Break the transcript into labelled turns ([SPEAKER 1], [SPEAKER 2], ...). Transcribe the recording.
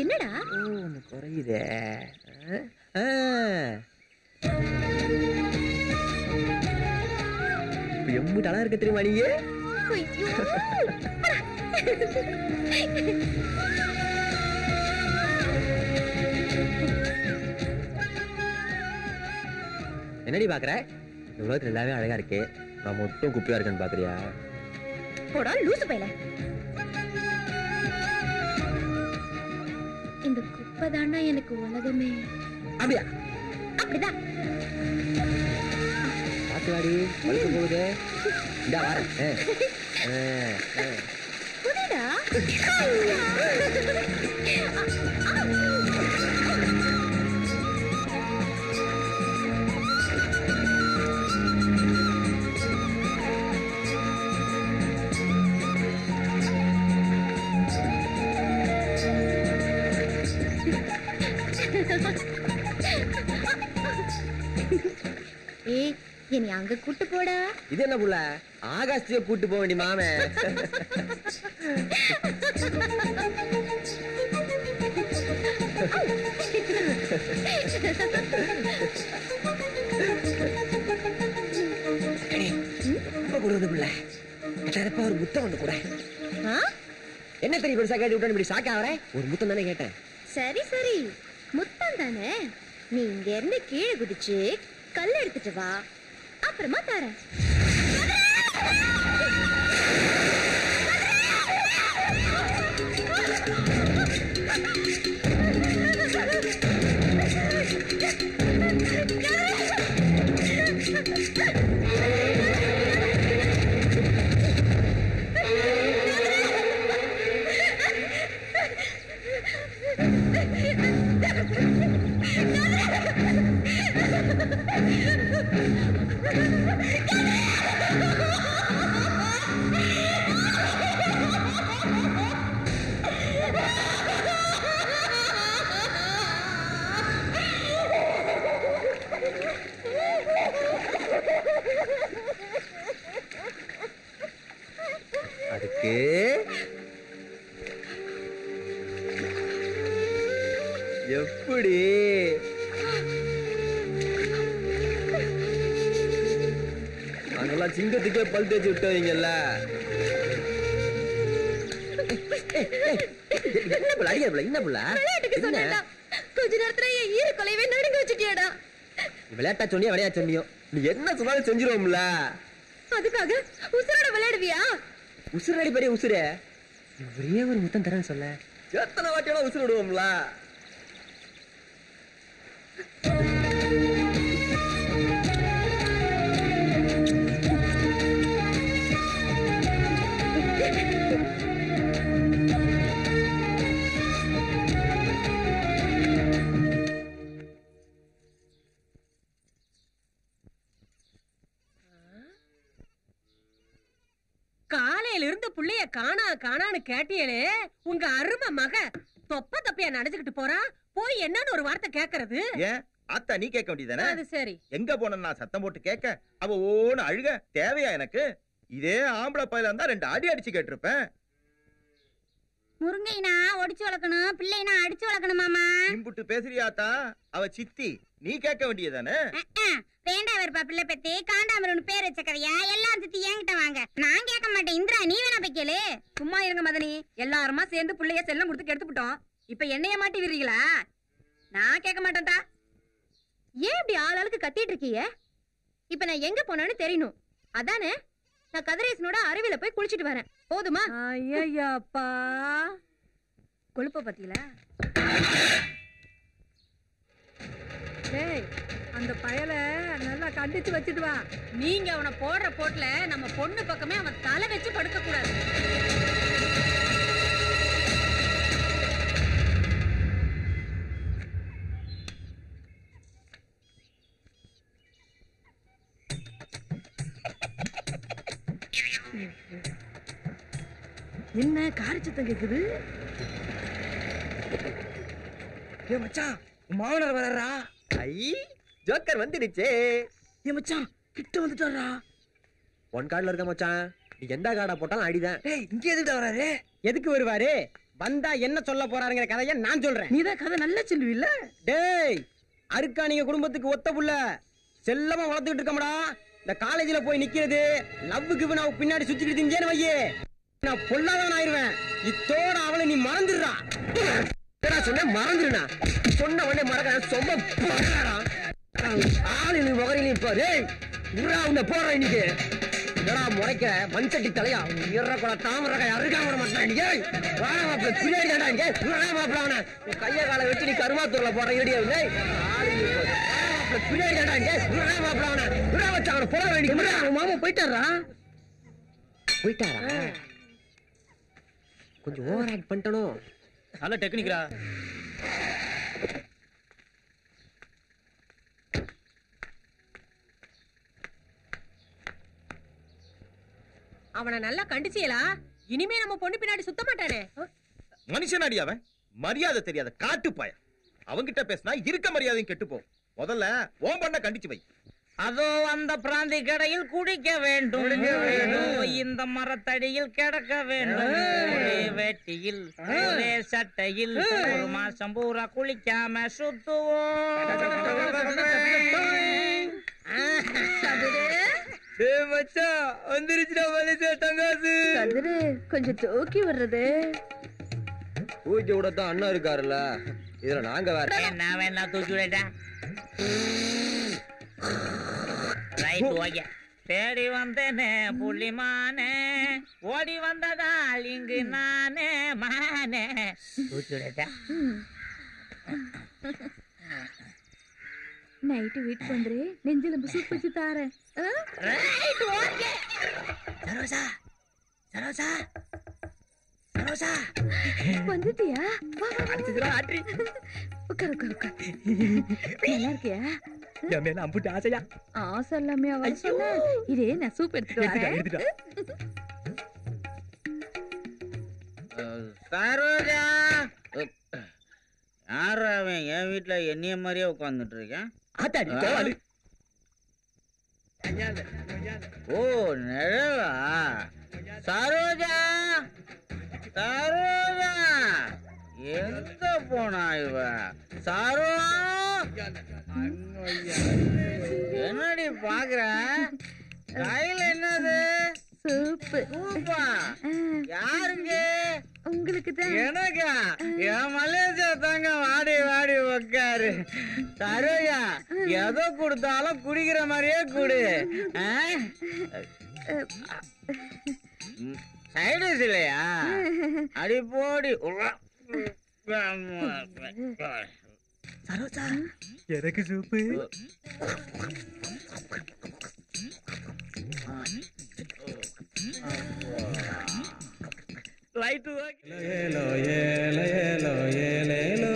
[SPEAKER 1] என்னடா
[SPEAKER 2] ஒண்ணு குறையுதே. எம்புட்டு அழகா இருக்க தெரியுமா நீங்க? என்னடி பாக்குற? இந்த உலகத்துல எல்லாமே அழகா இருக்கு, நான் மட்டும் குப்பியா இருக்கேன்னு பாக்குறியா?
[SPEAKER 1] போடா லூசு பையல. இந்த குப்பை தானா எனக்கு உலகமே.
[SPEAKER 2] அப்படியா?
[SPEAKER 1] அப்படிதான்.
[SPEAKER 2] பாத்து வாடி, வழுக்க போகுது. இந்தா வரேன்.
[SPEAKER 1] புரியுதா? ஏய், என்னை அங்க கூட்டு போடா.
[SPEAKER 2] இது என்ன புள்ள? ஆகாஷ்டிய கூட்டு போக வேண்டிய மாமே. ஒரு முத்தம் ஒண்ணு கூட. என்ன தெரியும் பெருசா கேட்டு விட்டு இப்படி ஷாக் ஆவற? ஒரு முத்தம் தானே கேட்டேன்.
[SPEAKER 1] சரி சரி, முத்தம் தானே. நீ இங்க இருந்து கீழே குதிச்சு கல் எடுத்துட்டு வா, அப்புறமா தரேன்.
[SPEAKER 2] அதுக்கு எப்படி அங்கெல்லாம் சிங்கத்துக்கே பல் தேய்ச்சி விட்டவங்கல்ல. என்ன புள்ள?
[SPEAKER 1] கொஞ்ச நேரத்துல ஈர கொலைவே நடுங்க வச்சுட்டியாடா.
[SPEAKER 2] விளையாட்டா சொன்னியா விளையா சொன்னியோ, நீ என்ன சொன்னாலும் செஞ்சிருவோம்ல.
[SPEAKER 1] அதுக்காக உசுரோட விளையாடுவியா?
[SPEAKER 2] உசுறு அடி பெரிய உசுரு. ஒரே ஒரு முத்தம் தரேன்னு சொல்ல எத்தனை வாட்டியோட உசுறு விடுவோம்ல.
[SPEAKER 3] காலையில இருந்து புள்ளைய காணான்னு கேட்டியலே, உங்க அருமை மக தொப்ப தப்பையா நடந்துகிட்டு போறா. போய் என்னன்னு ஒரு வார்த்தை கேக்குறது?
[SPEAKER 4] ஏன் அத்தா நீ கேட்க வேண்டியதானே? அது
[SPEAKER 3] சரி.
[SPEAKER 4] எங்க போன நான் சத்தம் போட்டு கேட்க அவ ஓன்னு அழுக தேவையா எனக்கு? இதே ஆம்பளை பையில இருந்தா 2 அடி அடிச்சு கேட்டிருப்பேன்.
[SPEAKER 1] முருங்கைனா ஒடிச்சு வளர்க்கணும், பிள்ளைனா அடிச்சு வளர்க்கணும் மாமா.
[SPEAKER 4] இம்புட்டு பேசுறியாத்தா? அவ சித்தி, நீ கேட்க வேண்டியதானே?
[SPEAKER 1] வேண்டாம் வருப்பா பிள்ளை பெத்தி காண்டாமருன்னு பேர் வச்ச கதையா எல்லாம் சித்தி என்கிட்ட வாங்க. நான் கேட்க மாட்டேன். இந்திரா நீ வேணா போய் கேளு.
[SPEAKER 3] சும்மா இருங்க மதனி, எல்லாருமா சேர்ந்து புள்ளைய செல்லம் கொடுத்து கெடுத்துட்டோம். இப்ப என்னைய மாட்டி விடுறீங்களா? நான் கேட்க மாட்டேன்டா.
[SPEAKER 1] ஏன் இப்படி ஆளாளுக்கு கத்திட்டு இருக்கீங்க? இப்ப நான் எங்க போனேன்னு தெரியணும் அதானே. நான் கதிரேசனோட அருவில போய் குளிச்சிட்டு வரேன், போதுமா?
[SPEAKER 3] ஐயப்பா, கொழுப்ப பத்தியில அந்த பயல நல்லா கண்டிச்சு வச்சுட்டு வா. நீங்க அவனை போடுற போட்டுல நம்ம பொண்ணு பக்கமே அவன் தலை வச்சு படுக்க கூடாது. என்ன காரி சத்தம் கேக்குது?
[SPEAKER 2] ஏ மச்சான், மாவனார் வர்றா. ஐ ஜோக்கர் வந்துடுச்சே.
[SPEAKER 3] ஏ மச்சான், கிட்ட வந்துட்டாரா?
[SPEAKER 2] 1 கார்டுல இருக்க மச்சான், நீ எந்த கார்டா போட்டாலும் அடிதான்.
[SPEAKER 3] டேய், இங்க எதுக்கு வராரு? எதுக்கு வருவாரு?
[SPEAKER 2] வந்தா என்ன சொல்ல போறாருங்கிற கதையை நான் சொல்றேன்.
[SPEAKER 5] நீதான் கதை நல்லா சொல்லுவில்ல.
[SPEAKER 2] டேய், அருக்கா நீங்க குடும்பத்துக்கு ஒத்த புள்ள செல்லமா வளர்த்துக்கிட்டு இருக்கோம்டா. இந்த காலேஜ்ல போய் நிக்கிறது லவ்வுக்கு நான் பின்னாடி சுத்திக்கிட்டு திஞ்சேன்னு வையே, நான் பொல்லாதவன் ஆயிருவேன். இத்தோட அவளை நீ மறந்துடுறா. சொன்ன மறந்துடுனா சொன்ன உடனே மறக்க சொம்ப ஆளு முகரையிலையும் பாரு. போடுற இன்னைக்கு முறைக்க மண்சட்டி தலையா இறக்குள்ள தாமரை அருகாம மாட்டான். கைய காலை வச்சு நீ கருமாத்தூர்ல போற இடியா
[SPEAKER 5] மாமா போயிட்டாரா?
[SPEAKER 2] போயிட்டாரா? கொஞ்சம் ஓவர் ஆக்ட் பண்ணிட்டனும்.
[SPEAKER 4] நல்ல டெக்னிக்ரா.
[SPEAKER 3] அவனை நல்லா கண்டிச்சியலா? இனிமே நம்ம பொண்ணு பின்னாடி சுத்த மாட்டானே.
[SPEAKER 4] மனுஷனாடி அவன், மரியாதை தெரியாத காட்டுப்பாய. அவங்கிட்ட பேசினா இருக்க மரியாதையும் கெட்டு போ. முதல்ல ஓம் பண்ண கண்டிச்சு வை.
[SPEAKER 5] அதோ அந்த பிராந்தி கடையில் குடிக்க வேண்டும், இந்த மரத்தடியில் கிடக்க வேண்டும், ஒரே வேட்டியில் ஒரே சட்டையில் ஒரு மாசம் பூரா குளிக்காம சுத்துவோம்.
[SPEAKER 1] கொஞ்சம் தூக்கி வர்றது.
[SPEAKER 2] பூஜை விடத்தான் அண்ணா இருக்காருல்ல, இதுல நாங்க வேற.
[SPEAKER 5] நான் வேணா தூக்கி விடட்டா? Right, okay. தேடி வந்தேனே புள்ளிமானே, ஓடி வந்ததால் இங்கு நானே மானே. தூக்கி விடட்டா?
[SPEAKER 1] நைட்டு வீட்டுக்கு வந்துரு, நெஞ்சில சூப் வச்சு தாரேன்.
[SPEAKER 5] சரோசா, சரோசா, சரோசா
[SPEAKER 1] வந்துட்டியா? உட்கார் உட்கார் உட்கார். நல்லா இருக்கியா?
[SPEAKER 2] என் மேல அம்புட்டு ஆசையா?
[SPEAKER 1] ஆசை எல்லாமே அவ சொன்ன. இதே நான் சூப் எடுத்துட்டு வரேன்.
[SPEAKER 5] சரோஜா, யாரு அவன் என் வீட்டுல என்னைய மாதிரியே உட்கார்ந்துட்டு இருக்கேன்? ஓ, நிழலா? சரோஜா, சரோஜா, எங்க போனா இவ? சரோ, என்னடி பாக்குற? கையில என்னது?
[SPEAKER 1] சூப்பு.
[SPEAKER 5] சூப்பா? யாருக்கு?
[SPEAKER 1] உங்களுக்கு தான்.
[SPEAKER 5] எனக்கா? என் மலேசியா தாங்க. வாடி வாடி உக்காரு. சரோஜா, எதை கொடுத்தாலும் குடிக்கிற மாதிரியே குடு. சைடிஸ் இல்லையா? அடி போடி.
[SPEAKER 2] சரோஜா, எனக்கு சூப்பு.
[SPEAKER 5] லைட்
[SPEAKER 6] ஏலோ ஏலோ ஏலோ ஏலேலோ